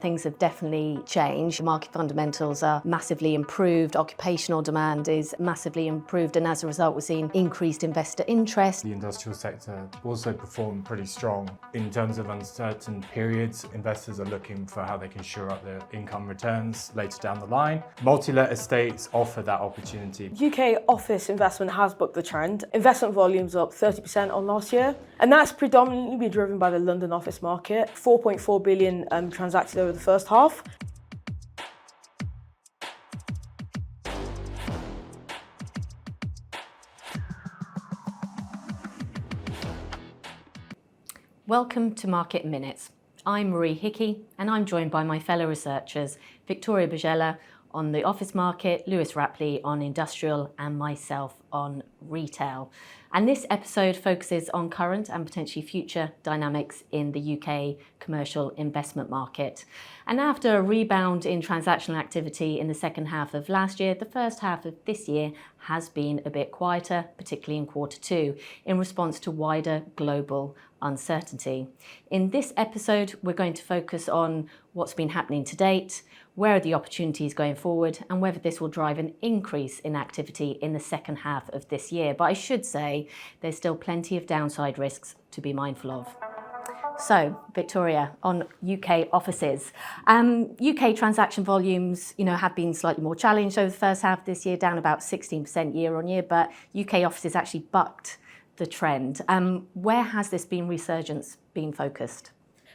Things have definitely changed. Market fundamentals are massively improved, occupational demand is massively improved, and as a result we're seeing increased investor interest. The industrial sector also performed pretty strong. In terms of uncertain periods, investors are looking for how they can shore up their income returns later down the line. Multi-let estates offer that opportunity. UK office investment has bucked the trend. Investment volumes up 30% on last year, and that's predominantly been driven by the London office market. 4.4 billion transacted over the first half. Welcome to Market Minutes. I'm Marie Hickey and I'm joined by my fellow researchers Victoria Bajela on the office market, Lewis Rapley on industrial and myself on retail. And this episode focuses on current and potentially future dynamics in the UK commercial investment market. And after a rebound in transactional activity in the second half of last year, the first half of this year has been a bit quieter, particularly in quarter two, in response to wider global uncertainty. In this episode, we're going to focus on what's been happening to date, where are the opportunities going forward, and whether this will drive an increase in activity in the second half of this year. But I should say there's still plenty of downside risks to be mindful of. So, Victoria, on UK offices. UK transaction volumes, have been slightly more challenged over the first half of this year, down about 16% year on year, but UK offices actually bucked the trend. Where has this resurgence been focused?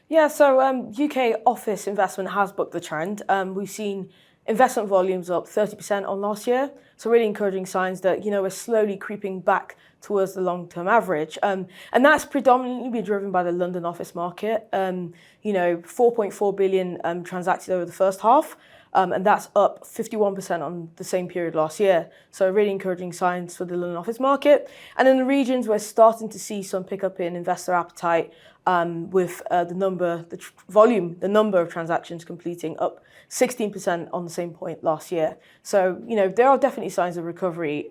Yeah, so UK office investment has bucked the trend. We've seen investment volumes up 30% on last year. So really encouraging signs that, we're slowly creeping back towards the long-term average. And that's predominantly been driven by the London office market. 4.4 billion transacted over the first half. And that's up 51% on the same period last year. So really encouraging signs for the London office market. And in the regions, we're starting to see some pickup in investor appetite with the number of transactions completing up 16% on the same point last year. So, there are definitely signs of recovery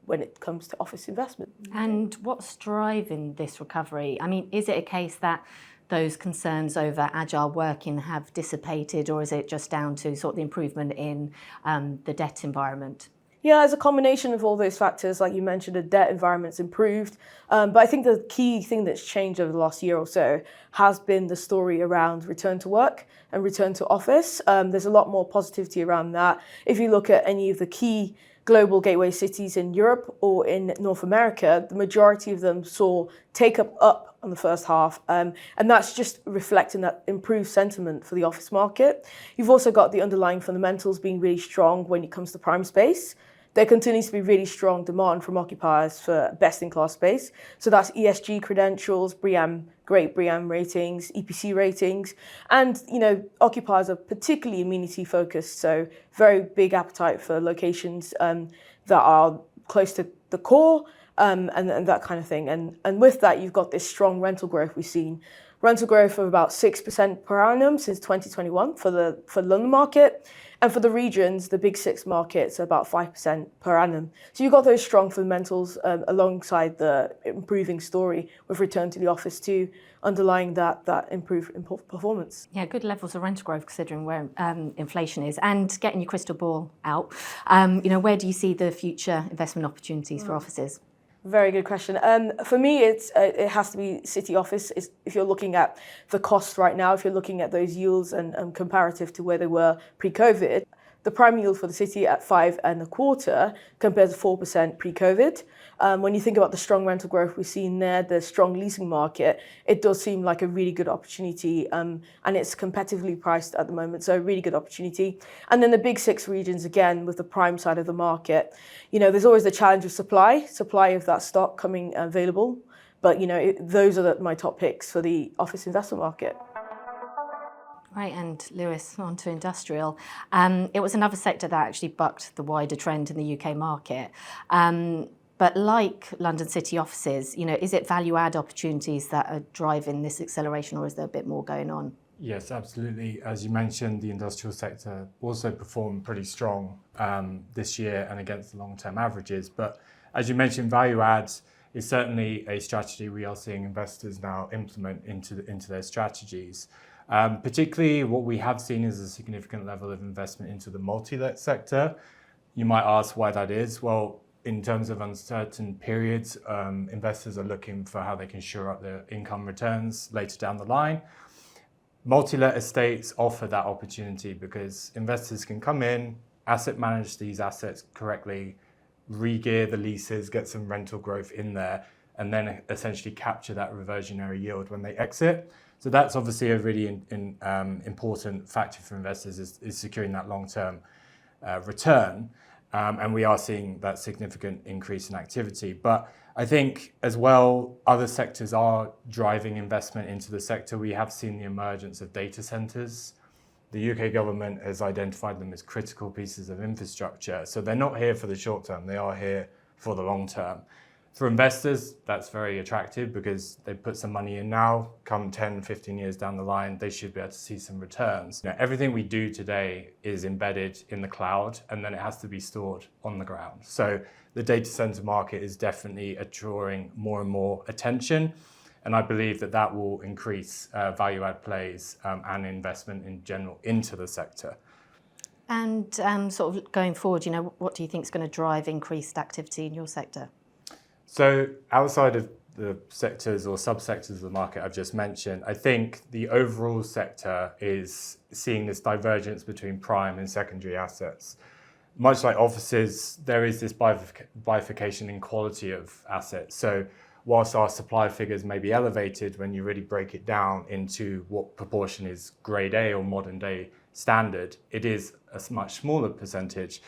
when it comes to office investment. And what's driving this recovery? Is it a case that those concerns over agile working have dissipated, or is it just down to sort of the improvement in the debt environment? Yeah, as a combination of all those factors, like you mentioned, the debt environment's improved. But I think the key thing that's changed over the last year or so has been the story around return to work and return to office. There's a lot more positivity around that. If you look at any of the key global gateway cities in Europe or in North America, the majority of them saw take up on the first half. And that's just reflecting that improved sentiment for the office market. You've also got the underlying fundamentals being really strong when it comes to prime space. There continues to be really strong demand from occupiers for best-in-class space. So that's ESG credentials, great BREEAM ratings, EPC ratings. And, occupiers are particularly amenity-focused, so very big appetite for locations that are close to the core and that kind of thing. And with that, you've got this strong rental growth we've seen. Rental growth of about 6% per annum since 2021 for the London market. And for the regions, the big six markets, about 5% per annum. So you've got those strong fundamentals alongside the improving story with return to the office too, underlying that improved performance. Yeah, good levels of rental growth considering where inflation is. And getting your crystal ball out, where do you see the future investment opportunities for offices? Very good question. For me, it has to be city office. If you're looking at the costs right now, if you're looking at those yields and comparative to where they were pre-COVID, the prime yield for the city at 5.25 compared to 4% pre-COVID. When you think about the strong rental growth we've seen there, the strong leasing market, it does seem like a really good opportunity, and it's competitively priced at the moment, so a really good opportunity. And then the big six regions, again, with the prime side of the market, there's always the challenge of supply of that stock coming available. But, those are my top picks for the office investment market. Right, and Lewis, on to industrial. It was another sector that actually bucked the wider trend in the UK market. But like London City offices, is it value-add opportunities that are driving this acceleration, or is there a bit more going on? Yes, absolutely. As you mentioned, the industrial sector also performed pretty strong this year and against the long-term averages. But as you mentioned, value adds is certainly a strategy we are seeing investors now implement into their strategies. Particularly what we have seen is a significant level of investment into the multi-let sector. You might ask why that is. Well, in terms of uncertain periods, investors are looking for how they can shore up their income returns later down the line. Multi-let estates offer that opportunity because investors can come in, asset manage these assets correctly, re-gear the leases, get some rental growth in there, and then essentially capture that reversionary yield when they exit. So that's obviously a really important factor for investors is securing that long-term return. And we are seeing that significant increase in activity. But I think as well, other sectors are driving investment into the sector. We have seen the emergence of data centres. The UK government has identified them as critical pieces of infrastructure. So they're not here for the short term, they are here for the long term. For investors, that's very attractive because they put some money in now, come 10, 15 years down the line, they should be able to see some returns. Everything we do today is embedded in the cloud and then it has to be stored on the ground. So the data center market is definitely drawing more and more attention. And I believe that that will increase value add plays and investment in general into the sector. And sort of going forward, what do you think is going to drive increased activity in your sector? So outside of the sectors or subsectors of the market I've just mentioned, I think the overall sector is seeing this divergence between prime and secondary assets. Much like offices, there is this bifurcation in quality of assets. So whilst our supply figures may be elevated, when you really break it down into what proportion is grade A or modern day standard, it is a much smaller percentage.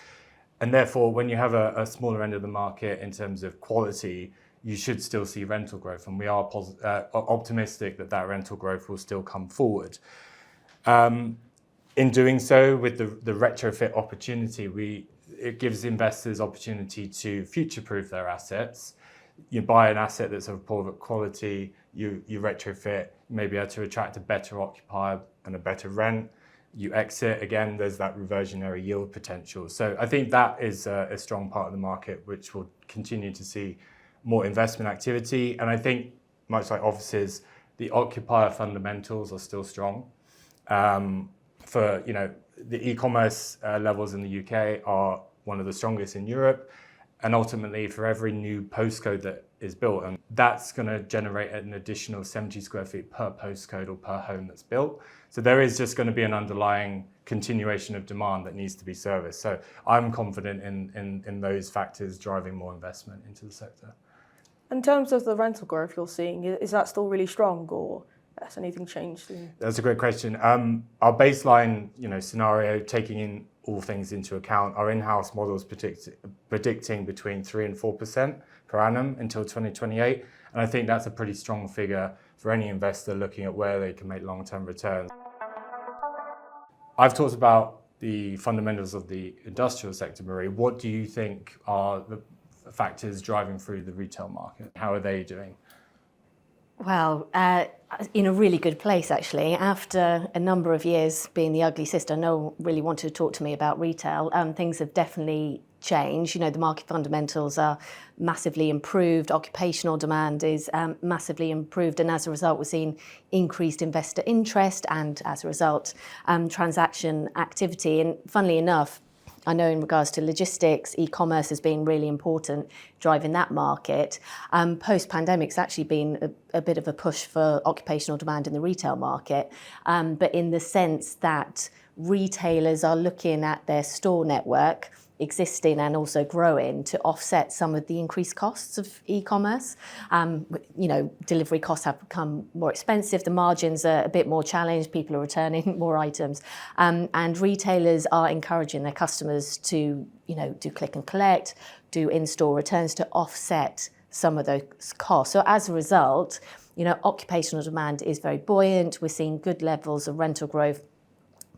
And therefore, when you have a smaller end of the market in terms of quality, you should still see rental growth. And we are optimistic that that rental growth will still come forward. In doing so, with the retrofit opportunity, it gives investors opportunity to future-proof their assets. You buy an asset that's of poor quality, you retrofit, you may be able to attract a better occupier and a better rent. You exit, again, there's that reversionary yield potential. So I think that is a strong part of the market, which will continue to see more investment activity. And I think, much like offices, the occupier fundamentals are still strong. The e-commerce levels in the UK are one of the strongest in Europe. And ultimately, for every new postcode that is built, and that's going to generate an additional 70 square feet per postcode or per home that's built. So there is just going to be an underlying continuation of demand that needs to be serviced. So I'm confident in those factors driving more investment into the sector. In terms of the rental growth you're seeing, is that still really strong, or has anything changed? That's a great question. Our baseline, scenario, taking in all things into account, our in-house models predicting between 3% and 4% per annum until 2028. And I think that's a pretty strong figure for any investor looking at where they can make long-term returns. I've talked about the fundamentals of the industrial sector, Marie. What do you think are the factors driving through the retail market? How are they doing? Well, in a really good place, actually. After a number of years being the ugly sister, no one really wanted to talk to me about retail. Things have definitely changed. The market fundamentals are massively improved. Occupational demand is massively improved. And as a result, we're seeing increased investor interest and, as a result, transaction activity. And funnily enough, I know in regards to logistics, e-commerce has been really important driving that market. Post-pandemic, it's actually been a bit of a push for occupational demand in the retail market, but in the sense that retailers are looking at their store network existing and also growing to offset some of the increased costs of e-commerce. Delivery costs have become more expensive. The margins are a bit more challenged. People are returning more items. And retailers are encouraging their customers to, do click and collect, do in-store returns to offset some of those costs. So as a result, occupational demand is very buoyant. We're seeing good levels of rental growth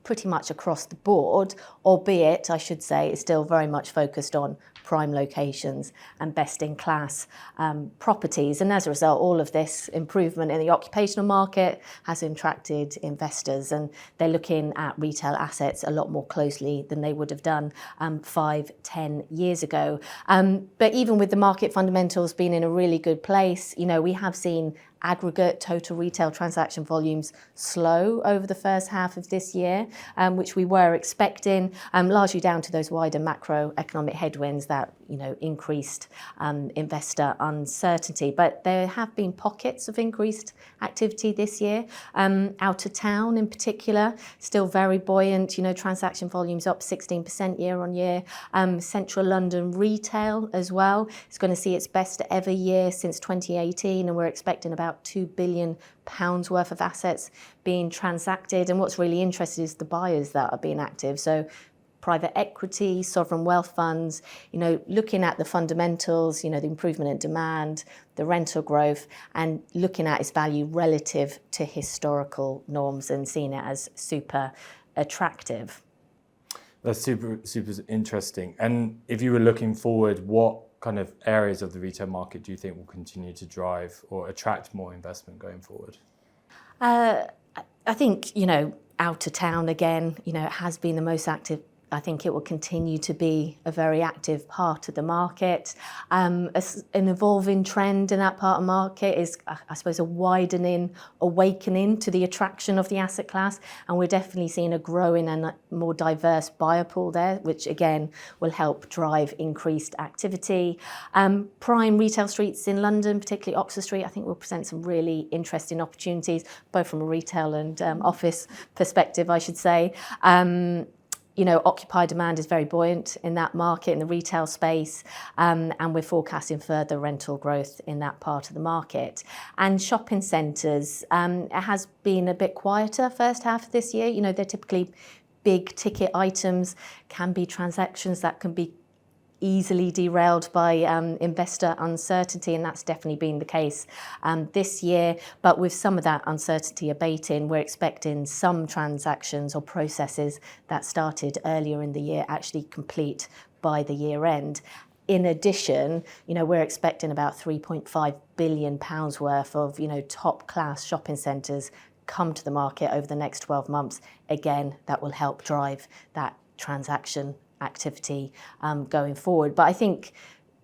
pretty much across the board, albeit, I should say, it's still very much focused on prime locations and best-in-class properties. And as a result, all of this improvement in the occupational market has attracted investors, and they're looking at retail assets a lot more closely than they would have done 5-10 years ago. But even with the market fundamentals being in a really good place, we have seen aggregate total retail transaction volumes slow over the first half of this year, which we were expecting, largely down to those wider macroeconomic headwinds that increased investor uncertainty. But there have been pockets of increased activity this year. Out of town in particular, still very buoyant, transaction volumes up 16% year on year. Central London retail as well is going to see its best ever year since 2018, and we're expecting about £2 billion worth of assets being transacted. And what's really interesting is the buyers that are being active. So private equity, sovereign wealth funds, looking at the fundamentals, the improvement in demand, the rental growth, and looking at its value relative to historical norms and seeing it as super attractive. That's super interesting. And if you were looking forward, what kind of areas of the retail market do you think will continue to drive or attract more investment going forward? I think, out of town again, it has been the most active. I think it will continue to be a very active part of the market. An evolving trend in that part of the market is, I suppose, a widening awakening to the attraction of the asset class. And we're definitely seeing a growing and more diverse buyer pool there, which again will help drive increased activity. Prime retail streets in London, particularly Oxford Street, I think will present some really interesting opportunities, both from a retail and office perspective, I should say. Occupier demand is very buoyant in that market, in the retail space, and we're forecasting further rental growth in that part of the market. And shopping centres, it has been a bit quieter first half of this year. They're typically big ticket items, can be transactions that can be easily derailed by investor uncertainty, and that's definitely been the case this year. But with some of that uncertainty abating, we're expecting some transactions or processes that started earlier in the year actually complete by the year end. In addition, we're expecting about £3.5 billion worth of, top class shopping centres come to the market over the next 12 months. Again, that will help drive that transaction activity going forward. But I think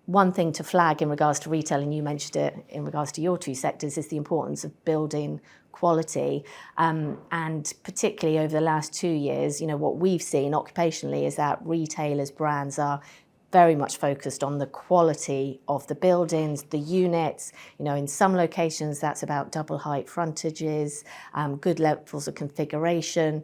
one thing to flag in regards to retail, and you mentioned it in regards to your two sectors, is the importance of building quality. And particularly over the last 2 years, what we've seen occupationally is that retailers' brands are very much focused on the quality of the buildings, the units. In some locations, that's about double height frontages, good levels of configuration,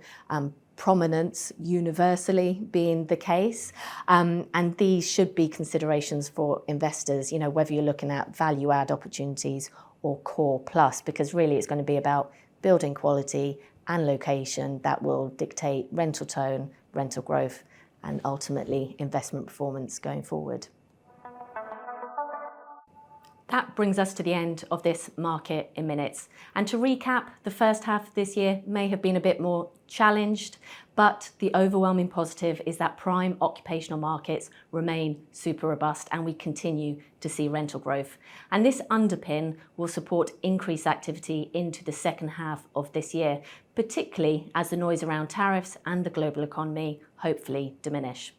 prominence universally being the case. And these should be considerations for investors, whether you're looking at value add opportunities or core plus, because really it's going to be about building quality and location that will dictate rental tone, rental growth, and ultimately investment performance going forward. That brings us to the end of this Market in Minutes. And to recap, the first half of this year may have been a bit more challenged, but the overwhelming positive is that prime occupational markets remain super robust and we continue to see rental growth. And this underpin will support increased activity into the second half of this year, particularly as the noise around tariffs and the global economy hopefully diminish.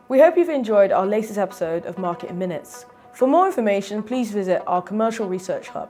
We hope you've enjoyed our latest episode of Market in Minutes. For more information, please visit our Commercial Research Hub.